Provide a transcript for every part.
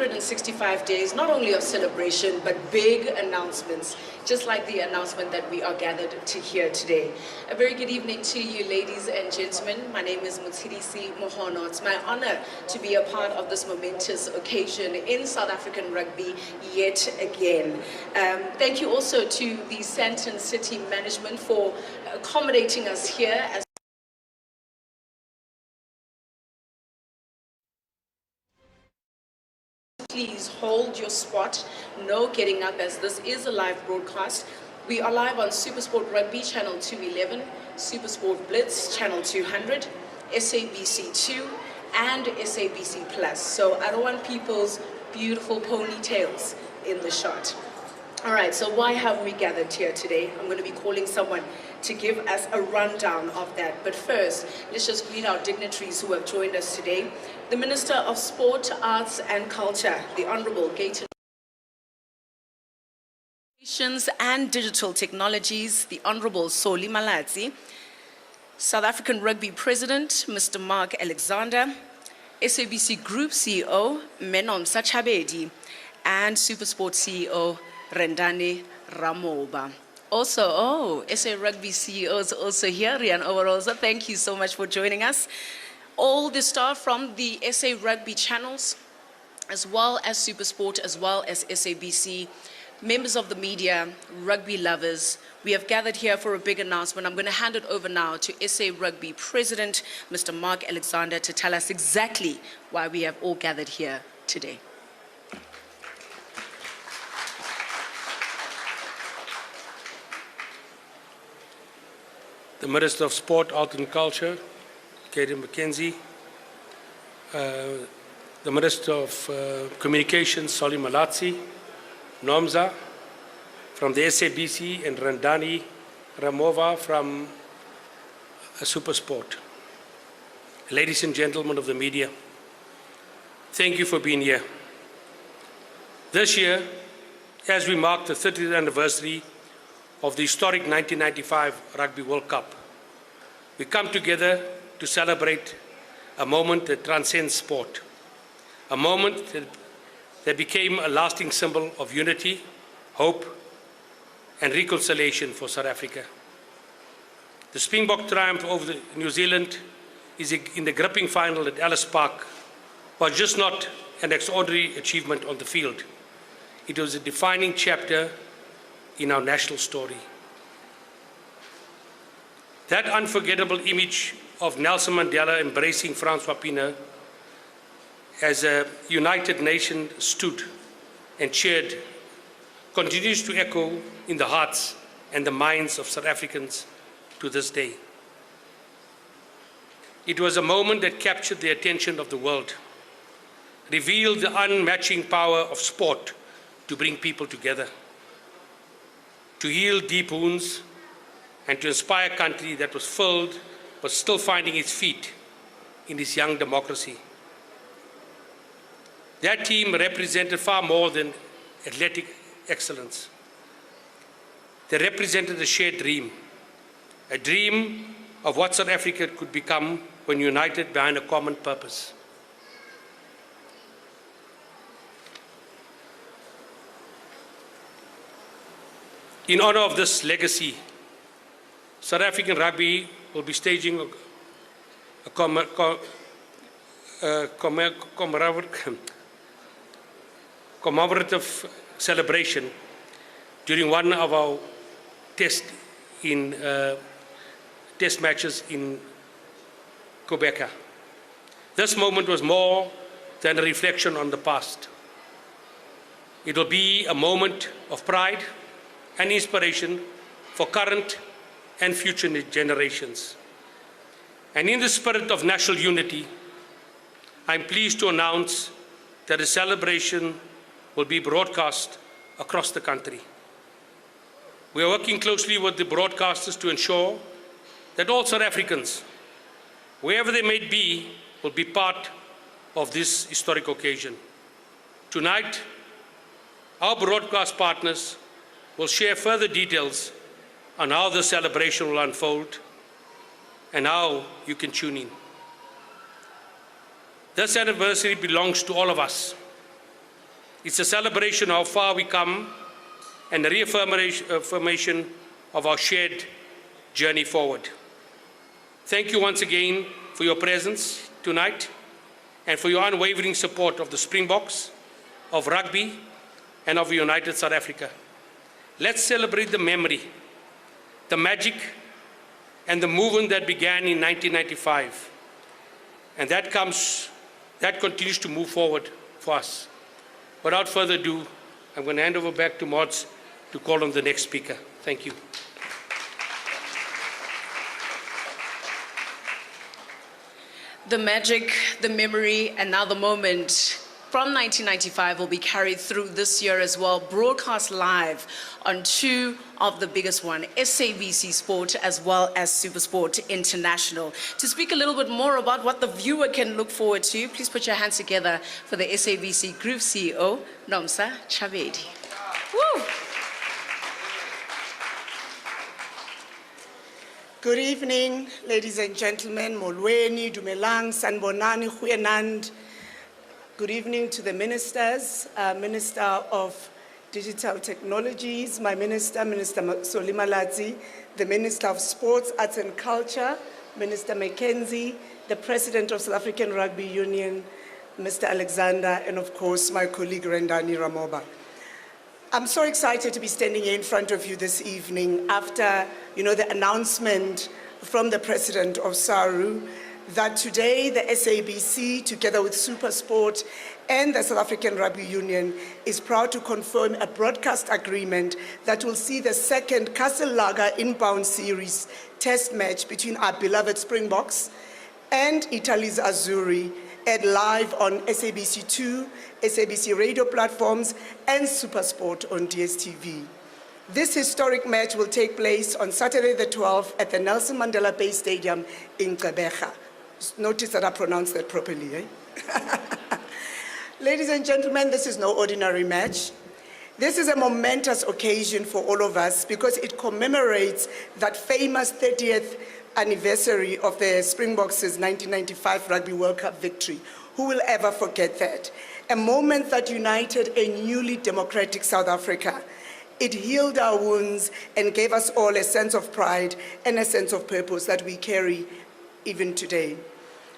365 days, not only of celebration, but big announcements, just like the announcement that we are gathered to hear today. A very good evening to you, ladies and gentlemen. My name is Mutsidisi Mohono. It's my honor to be a part of this momentous occasion in South African rugby yet again. Thank you also to the Sandton City management for accommodating us here. Please hold your spot, no getting up, as this is a live broadcast. We are live on SuperSport Rugby Channel 211, SuperSport Blitz Channel 200, SABC 2 and SABC Plus. So I don't want people's beautiful ponytails in the shot. All right, so why have we gathered here today? I'm going to be calling someone to give us a rundown of that. But first, let's just greet our dignitaries who have joined us today. The Minister of Sport, Arts and Culture, the Honorable Gayton and Digital Technologies, the Honorable Soli Malatsi, South African Rugby President, Mr. Mark Alexander, SABC Group CEO, Menon Sachabedi, and SuperSport CEO, Rendani Ramoba. Also, SA Rugby CEO is also here, Rian Overalza. Thank you so much for joining us. All the staff from the SA Rugby channels, as well as SuperSport, as well as SABC, members of the media, rugby lovers, we have gathered here for a big announcement. I'm going to hand it over now to SA Rugby President, Mr. Mark Alexander, to tell us exactly why we have all gathered here today. The Minister of Sport, Art and Culture, Kaden McKenzie, the Minister of Communications, Soli Malatsi, Nomza from the SABC, and Rendani Ramova from SuperSport. Ladies and gentlemen of the media, thank you for being here. This year, as we mark the 30th anniversary of the historic 1995 Rugby World Cup, we come together to celebrate a moment that transcends sport, a moment that became a lasting symbol of unity, hope, and reconciliation for South Africa. The Springbok triumph over New Zealand in the gripping final at Ellis Park was just not an extraordinary achievement on the field. It was a defining chapter in our national story. That unforgettable image of Nelson Mandela embracing Francois Pienaar as a united nation stood and cheered continues to echo in the hearts and the minds of South Africans to this day. It was a moment that captured the attention of the world, revealed the unmatching power of sport to bring people together, to heal deep wounds, and to inspire a country that was filled but still finding its feet in this young democracy. That team represented far more than athletic excellence. They represented a shared dream, a dream of what South Africa could become when united behind a common purpose. In honor of this legacy, South African rugby will be staging a commemorative celebration during one of our test matches in Quebec. This moment was more than a reflection on the past. It will be a moment of pride and inspiration for current and future generations. And in the spirit of national unity, I'm pleased to announce that the celebration will be broadcast across the country. We are working closely with the broadcasters to ensure that all South Africans, wherever they may be, will be part of this historic occasion. Tonight, our broadcast partners will share further details on how the celebration will unfold and how you can tune in. This anniversary belongs to all of us. It's a celebration of how far we come and a reaffirmation of our shared journey forward. Thank you once again for your presence tonight and for your unwavering support of the Springboks, of rugby, and of United South Africa. Let's celebrate the memory, the magic, and the movement that began in 1995. And that continues to move forward for us. Without further ado, I'm going to hand over back to Mods to call on the next speaker. Thank you. The magic, the memory, and now the moment from 1995 will be carried through this year as well, broadcast live on two of the biggest one, SABC Sport as well as SuperSport International. To speak a little bit more about what the viewer can look forward to, please put your hands together for the SABC Group CEO, Nomsa Chabedi. Woo! Good evening, ladies and gentlemen. Molweni, Dumelang, Sanbonani, Huyenand. Good evening to the ministers, Minister of Digital Technologies, my Minister Soli Malatsi, the Minister of Sports, Arts and Culture, Minister Mackenzie, the President of South African Rugby Union, Mr. Alexander, and of course, my colleague Rendani Ramoba. I'm so excited to be standing here in front of you this evening after, the announcement from the President of SARU that today the SABC, together with SuperSport and the South African Rugby Union, is proud to confirm a broadcast agreement that will see the second Castle Lager inbound series test match between our beloved Springboks and Italy's Azzurri aired live on SABC2, SABC radio platforms, and SuperSport on DStv. This historic match will take place on Saturday the 12th at the Nelson Mandela Bay Stadium in Gqeberha. Notice that I pronounced that properly, eh? Ladies and gentlemen, this is no ordinary match. This is a momentous occasion for all of us because it commemorates that famous 30th anniversary of the Springboks' 1995 Rugby World Cup victory. Who will ever forget that? A moment that united a newly democratic South Africa. It healed our wounds and gave us all a sense of pride and a sense of purpose that we carry even today.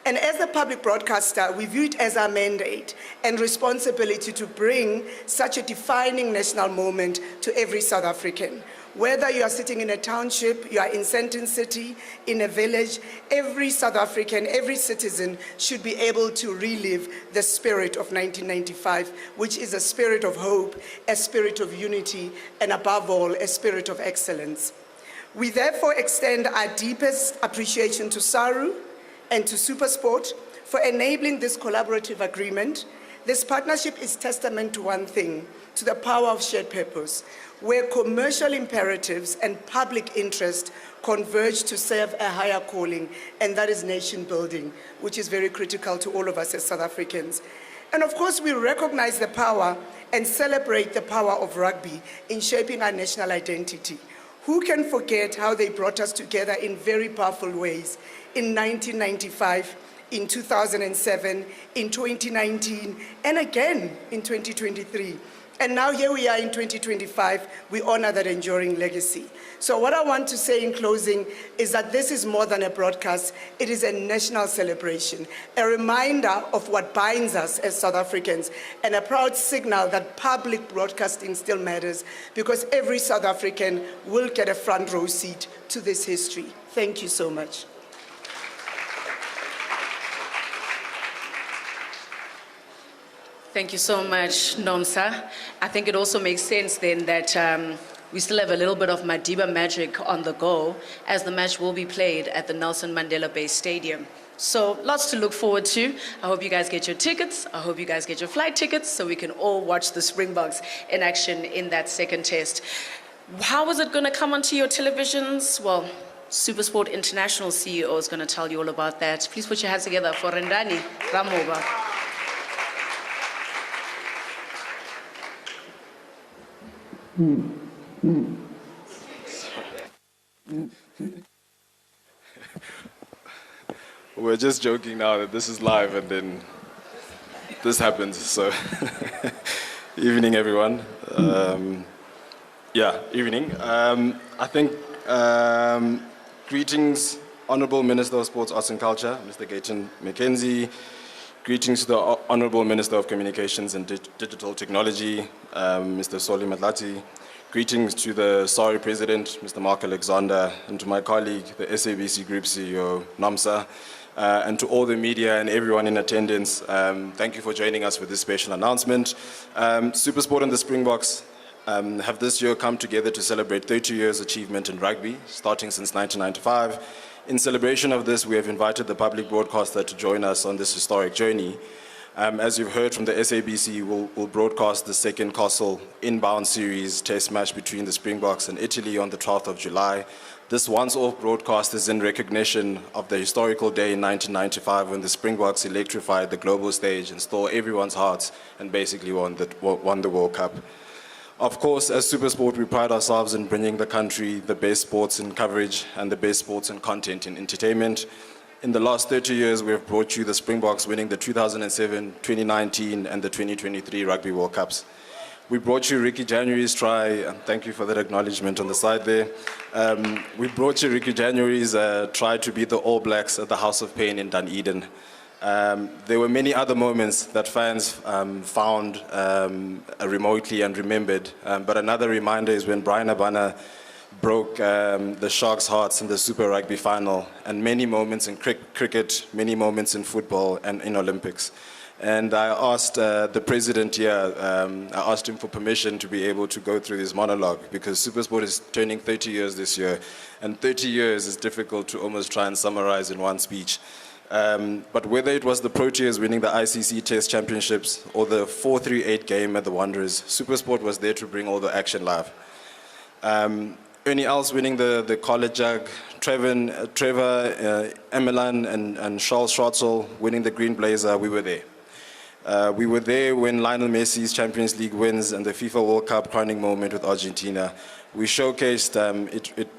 And as a public broadcaster, we view it as our mandate and responsibility to bring such a defining national moment to every South African. Whether you are sitting in a township, you are in Sandton City, in a village, every South African, every citizen should be able to relive the spirit of 1995, which is a spirit of hope, a spirit of unity, and above all, a spirit of excellence. We therefore extend our deepest appreciation to SARU and to SuperSport for enabling this collaborative agreement. This partnership is testament to one thing, to the power of shared purpose, where commercial imperatives and public interest converge to serve a higher calling, and that is nation building, which is very critical to all of us as South Africans. And of course, we recognize the power and celebrate the power of rugby in shaping our national identity. Who can forget how they brought us together in very powerful ways in 1995, in 2007, in 2019, and again in 2023. And now here we are in 2025, we honor that enduring legacy. So what I want to say in closing is that this is more than a broadcast, it is a national celebration, a reminder of what binds us as South Africans, and a proud signal that public broadcasting still matters, because every South African will get a front row seat to this history. Thank you so much. Thank you so much, Nomsa. I think it also makes sense then that we still have a little bit of Madiba magic on the go, as the match will be played at the Nelson Mandela Bay Stadium. So lots to look forward to. I hope you guys get your tickets. I hope you guys get your flight tickets so we can all watch the Springboks in action in that second test. How is it going to come onto your televisions? Well, SuperSport International CEO is going to tell you all about that. Please put your hands together for Rendani Ramoba. We're just joking now that this is live and then this happens. So, Evening, everyone. Evening. I think greetings, Honourable Minister of Sports, Arts and Culture, Mr. Gayton McKenzie. Greetings to the Honourable Minister of Communications and Digital Technology, Mr. Soli Matlati. Greetings to the SARI President, Mr. Mark Alexander, and to my colleague, the SABC Group CEO, Nomsa, and to all the media and everyone in attendance. Thank you for joining us for this special announcement. SuperSport and the Springboks have this year come together to celebrate 30 years achievement in rugby, starting since 1995. In celebration of this, we have invited the public broadcaster to join us on this historic journey. As you've heard from the SABC, we'll broadcast the second Castle inbound series test match between the Springboks and Italy on the 12th of July. This once-off broadcast is in recognition of the historical day in 1995 when the Springboks electrified the global stage and stole everyone's hearts and basically won the World Cup. Of course, as SuperSport, we pride ourselves in bringing the country the best sports and coverage and the best sports and content in entertainment. In the last 30 years, we have brought you the Springboks winning the 2007, 2019, and the 2023 Rugby World Cups. We brought you Ricky January's try, and thank you for that acknowledgement on the side there. We brought you Ricky January's try to beat the All Blacks at the House of Pain in Dunedin. There were many other moments that fans found remotely and remembered, but another reminder is when Brian Abana broke the Sharks' hearts in the Super Rugby final, and many moments in cricket, many moments in football and in Olympics. And I asked the president here, I asked him for permission to be able to go through this monologue because SuperSport is turning 30 years this year, and 30 years is difficult to almost try and summarize in one speech. But whether it was the Proteas winning the ICC Test Championships or the 4-3-8 game at the Wanderers, SuperSport was there to bring all the action live. Ernie Els winning the College Jug, Trevor, Emelan and Charles Schwartzel winning the Green Blazer, we were there. We were there when Lionel Messi's Champions League wins and the FIFA World Cup crowning moment with Argentina. We showcased,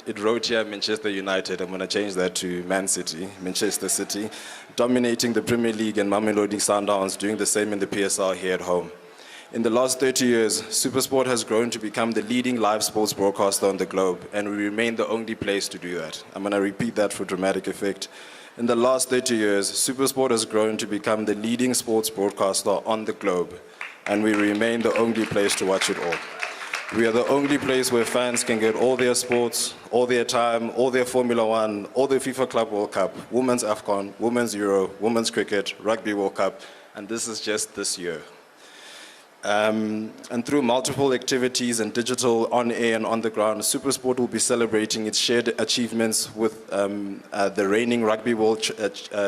it wrote here Manchester United. I'm going to change that to Man City, Manchester City, dominating the Premier League and Mamelodi Sundowns, doing the same in the PSL here at home. In the last 30 years, SuperSport has grown to become the leading live sports broadcaster on the globe, and we remain the only place to do that. I'm going to repeat that for dramatic effect. In the last 30 years, SuperSport has grown to become the leading sports broadcaster on the globe, and we remain the only place to watch it all. We are the only place where fans can get all their sports, all their time, all their Formula One, all their FIFA Club World Cup, Women's AFCON, Women's Euro, Women's Cricket, Rugby World Cup, and this is just this year. And through multiple activities and digital on air and on the ground, SuperSport will be celebrating its shared achievements with the reigning Rugby World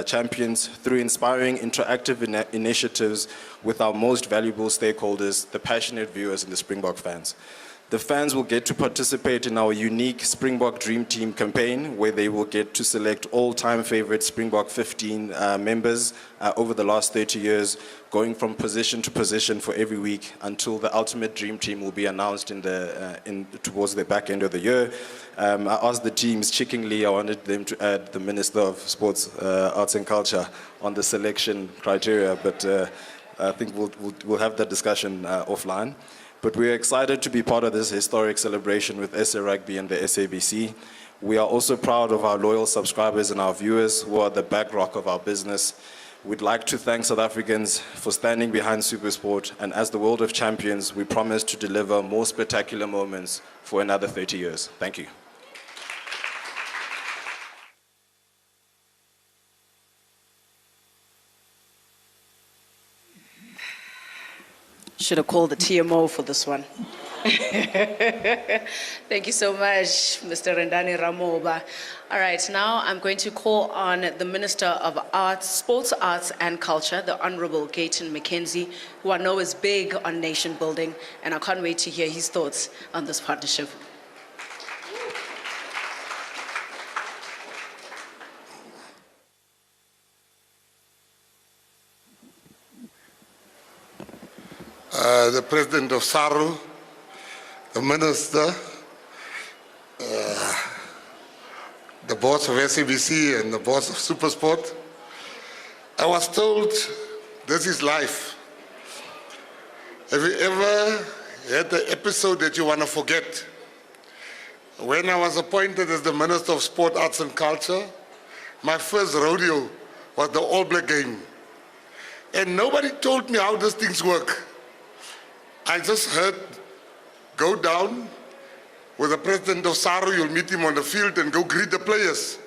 Champions through inspiring interactive initiatives with our most valuable stakeholders, the passionate viewers and the Springbok fans. The fans will get to participate in our unique Springbok Dream Team campaign, where they will get to select all-time favorite Springbok 15 members over the last 30 years, going from position to position for every week until the ultimate Dream Team will be announced towards the back end of the year. I asked the teams, cheekingly, I wanted them to add the Minister of Sports, Arts and Culture on the selection criteria, but I think we'll have that discussion offline. But we're excited to be part of this historic celebration with SA Rugby and the SABC. We are also proud of our loyal subscribers and our viewers who are the bedrock of our business. We'd like to thank South Africans for standing behind SuperSport, and as the World of Champions, we promise to deliver more spectacular moments for another 30 years. Thank you. Should have called the TMO for this one. Thank you so much, Mr. Rendani Ramoba. All right, now I'm going to call on the Minister of Arts, Sports, Arts and Culture, the Honorable Gayton McKenzie, who I know is big on nation building, and I can't wait to hear his thoughts on this partnership. The President of SARU, the Minister, the boss of SABC and the boss of SuperSport. I was told this is life. Have you ever had an episode that you want to forget? When I was appointed as the Minister of Sport, Arts and Culture, my first rodeo was the All Black game. And nobody told me how these things work. I just heard, go down with the president of SARU, you'll meet him on the field and go greet the players.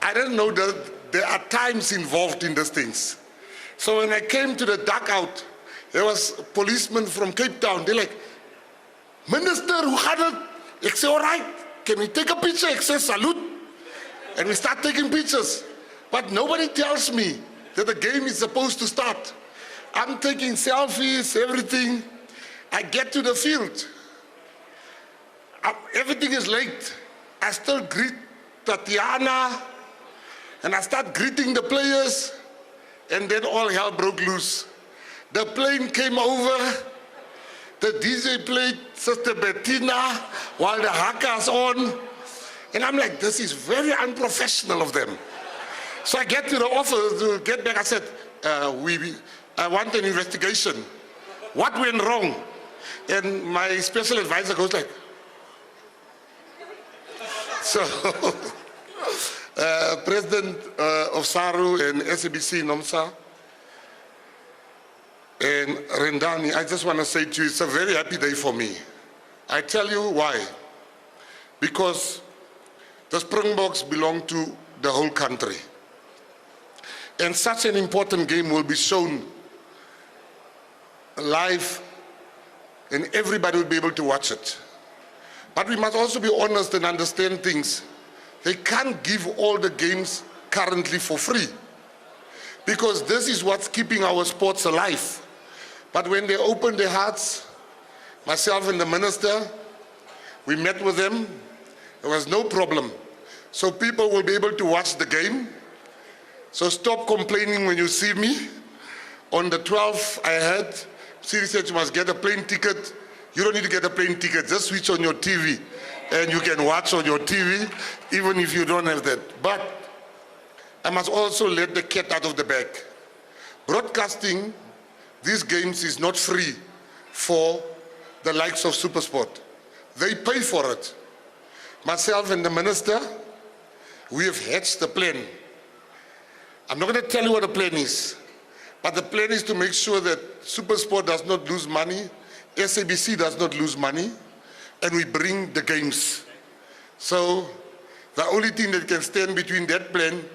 I didn't know that there are times involved in these things. So when I came to the dugout, there was a policeman from Cape Town. They're like, Minister, hoe gaat het? Ik say, all right, can we take a picture? I say, salute. And we start taking pictures. But nobody tells me that the game is supposed to start. I'm taking selfies, everything. I get to the field. Everything is late. I still greet Tatiana, and I start greeting the players, and then all hell broke loose. The plane came over, the DJ played Sister Bettina while the haka's on, and I'm like, this is very unprofessional of them. So I get to the office to get back, I said, I want an investigation. What went wrong? And my special advisor goes like, so, President of SARU and SABC, Nomsa, and Rendani, I just want to say to you, it's a very happy day for me. I tell you why. Because the Springboks belong to the whole country. And such an important game will be shown live, and everybody will be able to watch it. But we must also be honest and understand things. They can't give all the games currently for free, because this is what's keeping our sports alive. But when they opened their hearts, myself and the minister, we met with them, there was no problem. So people will be able to watch the game. So stop complaining when you see me. On the 12th, I heard, Siri said you must get a plane ticket. You don't need to get a plane ticket, just switch on your TV and you can watch on your TV, even if you don't have that. But I must also let the cat out of the bag. Broadcasting these games is not free for the likes of SuperSport. They pay for it. Myself and the minister, we have hatched the plan. I'm not going to tell you what the plan is, but the plan is to make sure that SuperSport does not lose money, SABC does not lose money, and we bring the games. So the only thing that can stand between that plan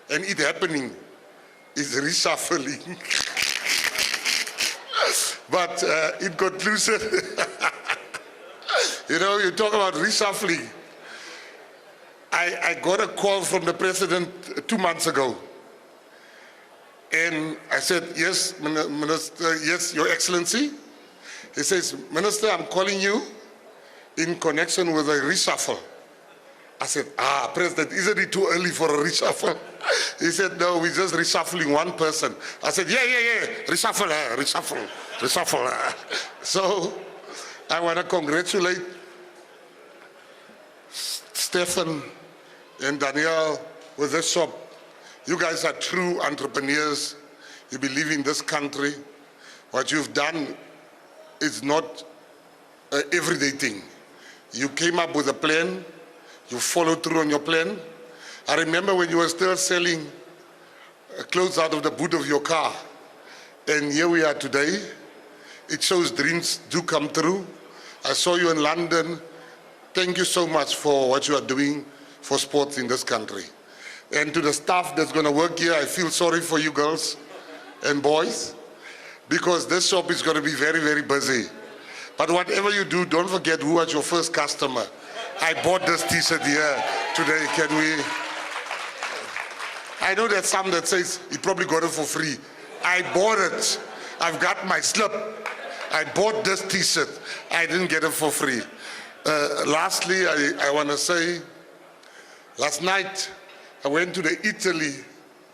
and it happening is reshuffling. But in conclusion, you know, you talk about reshuffling. I got a call from the president 2 months ago. And I said, yes, Minister, yes, Your Excellency. He says, Minister, I'm calling you in connection with a reshuffle. I said, President, isn't it too early for a reshuffle? He said, no, we're just reshuffling one person. I said, yeah, reshuffle. So I want to congratulate Stefan and Danielle with this shop. You guys are true entrepreneurs. You believe in this country. What you've done is not an everyday thing. You came up with a plan. You followed through on your plan. I remember when you were still selling clothes out of the boot of your car. And here we are today. It shows dreams do come true. I saw you in London. Thank you so much for what you are doing for sports in this country. And to the staff that's going to work here, I feel sorry for you girls and boys, because this shop is going to be very, very busy. But whatever you do, don't forget who was your first customer. I bought this t-shirt here today. Can we? I know there's some that says you probably got it for free. I bought it. I've got my slip. I bought this t-shirt. I didn't get it for free. Lastly, I want to say, last night, I went to the Italy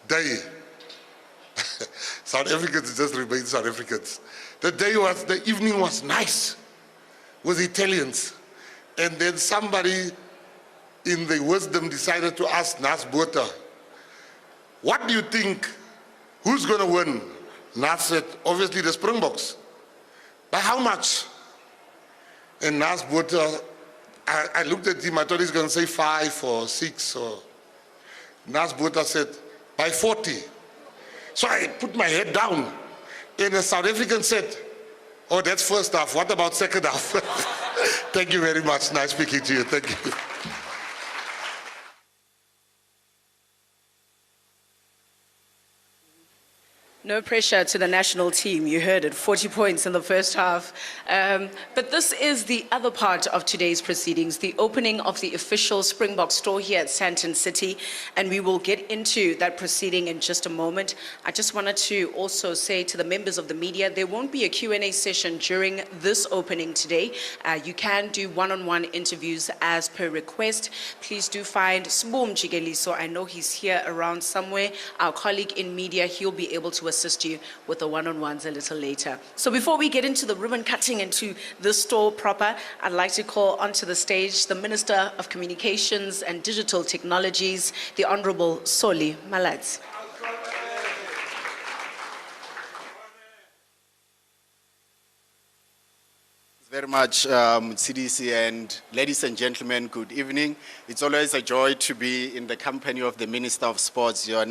Day. South Africans just remain South Africans. The evening was nice with Italians. And then somebody in the wisdom decided to ask Nas Botha, what do you think, who's going to win? Nas said, obviously the Springboks. By how much? And Nas Botha, I looked at him, I thought he's going to say 5 or 6. Or Nas Botha said, by 40. So I put my head down. And the South African said, oh, that's first half. What about second half? Thank you very much. Nice speaking to you. Thank you. No pressure to the national team. You heard it, 40 points in the first half. But this is the other part of today's proceedings, the opening of the official Springbok store here at Sandton City. And we will get into that proceeding in just a moment. I just wanted to also say to the members of the media, there won't be a Q&A session during this opening today. You can do one-on-one interviews as per request. Please do find Sboom Jigeliso. I know he's here around somewhere. Our colleague in media, he'll be able to assist you with the one-on-ones a little later. So before we get into the ribbon cutting into the store proper, I'd like to call onto the stage the Minister of Communications and Digital Technologies, the Honorable Solly Malatsi. Very much, CDC, and ladies and gentlemen, good evening. It's always a joy to be in the company of the Minister of Sports. There's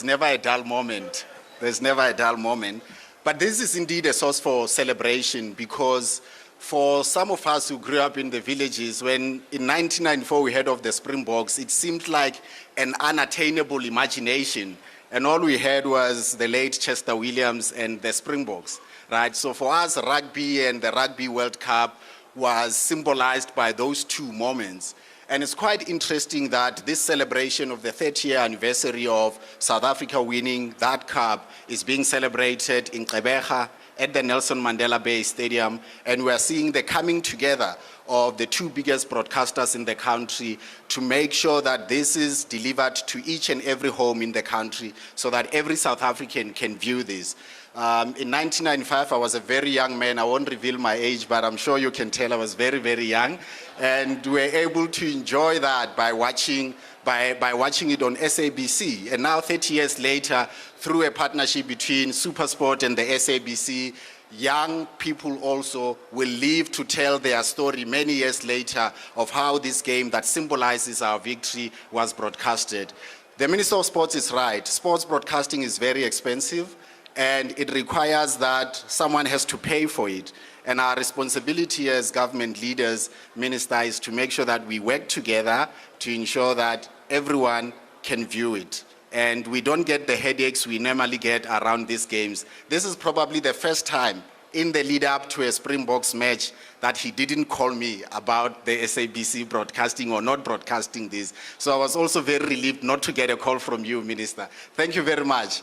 never a dull moment. There's never a dull moment. But this is indeed a source for celebration, because for some of us who grew up in the villages, when in 1994 we heard of the Springboks, it seemed like an unattainable imagination. And all we had was the late Chester Williams and the Springboks. Right, so for us, rugby and the Rugby World Cup was symbolized by those two moments. And it's quite interesting that this celebration of the 30th anniversary of South Africa winning that cup is being celebrated in Gqeberha at the Nelson Mandela Bay Stadium. And we're seeing the coming together of the two biggest broadcasters in the country to make sure that this is delivered to each and every home in the country so that every South African can view this. In 1995, I was a very young man. I won't reveal my age, but I'm sure you can tell I was very, very young. And we were able to enjoy that by watching it on SABC. And now, 30 years later, through a partnership between SuperSport and the SABC, young people also will live to tell their story many years later of how this game that symbolizes our victory was broadcasted. The Minister of Sports is right. Sports broadcasting is very expensive, and it requires that someone has to pay for it. And our responsibility as government leaders, Minister, is to make sure that we work together to ensure that everyone can view it. And we don't get the headaches we normally get around these games. This is probably the first time in the lead up to a Springboks match that he didn't call me about the SABC broadcasting or not broadcasting this. So I was also very relieved not to get a call from you, Minister. Thank you very much.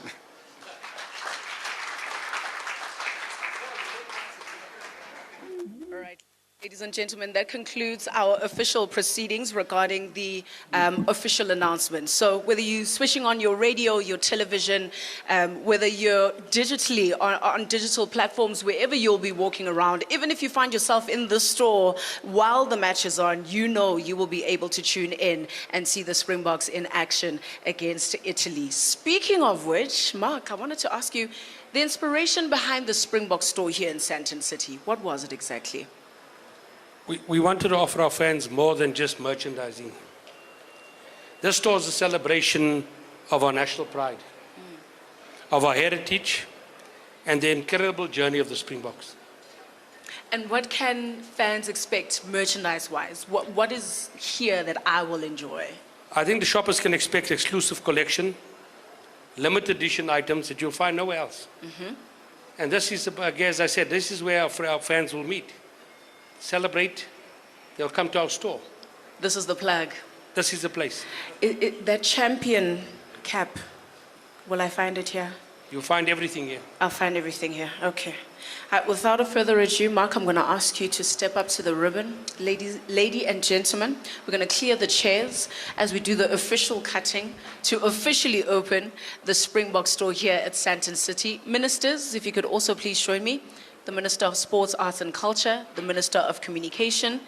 Ladies and gentlemen, that concludes our official proceedings regarding the official announcement. So whether you're switching on your radio, your television, whether you're digitally on digital platforms, wherever you'll be walking around, even if you find yourself in the store while the match is on, you know you will be able to tune in and see the Springboks in action against Italy. Speaking of which, Mark, I wanted to ask you, the inspiration behind the Springbok store here in Sandton City, what was it exactly? We wanted to offer our fans more than just merchandising. This store is a celebration of our national pride, of our heritage, and the incredible journey of the Springboks. And what can fans expect merchandise-wise? What is here that I will enjoy? I think the shoppers can expect exclusive collection, limited edition items that you'll find nowhere else. And this is, as I said, this is where our fans will meet. Celebrate, they'll come to our store. This is the plug. This is the place. That champion cap, will I find it here? You'll find everything here. I'll find everything here, okay. Without a further ado, Mark, I'm gonna ask you to step up to the ribbon. Lady and gentlemen, we're gonna clear the chairs as we do the official cutting to officially open the Springbok store here at Sandton City. Ministers, if you could also please join me. The Minister of Sports, Arts and Culture, the Minister of Communication.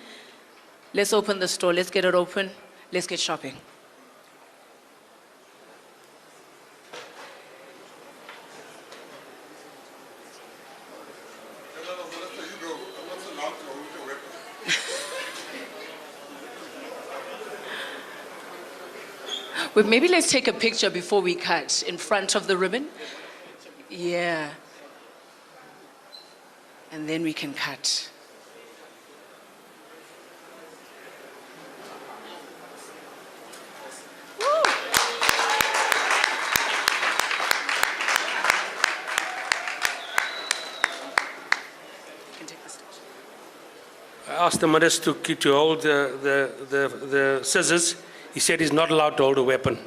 Let's open the store, let's get it open, let's get shopping. Well, maybe let's take a picture before we cut in front of the ribbon. Yeah. And then we can cut. I asked the minister to hold the scissors. He said he's not allowed to hold a weapon.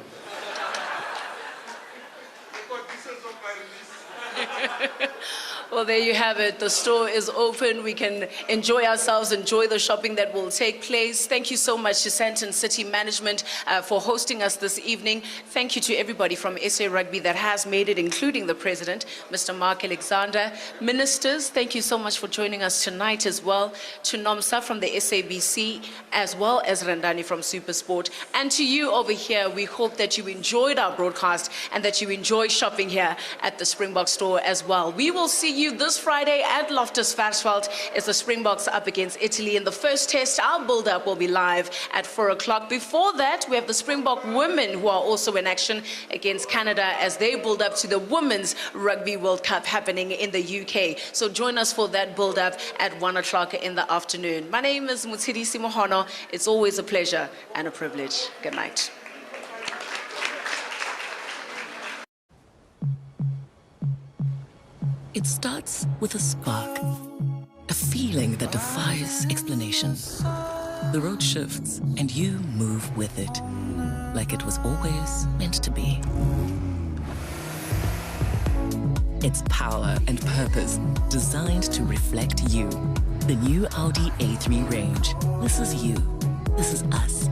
Well, there you have it. The store is open. We can enjoy ourselves, enjoy the shopping that will take place. Thank you so much to Sandton City Management for hosting us this evening. Thank you to everybody from SA Rugby that has made it, including the President, Mr. Mark Alexander. Ministers, thank you so much for joining us tonight as well. To Nomsa from the SABC, as well as Randani from SuperSport. And to you over here, we hope that you enjoyed our broadcast and that you enjoy shopping here at the Springboks store as well. We will see you this Friday at Loftus Versfeld as the Springboks up against Italy in the first test. Our build-up will be live at 4 o'clock. Before that, we have the Springbok women who are also in action against Canada as they build up to the Women's Rugby World Cup happening in the UK. So join us for that build-up at 1 o'clock in the afternoon. My name is Mutsidisi Mohono. It's always a pleasure and a privilege. Good night. It starts with a spark, a feeling that defies explanation. The road shifts and you move with it, like it was always meant to be. It's power and purpose, designed to reflect you. The new Audi A3 range. This is you. This is us.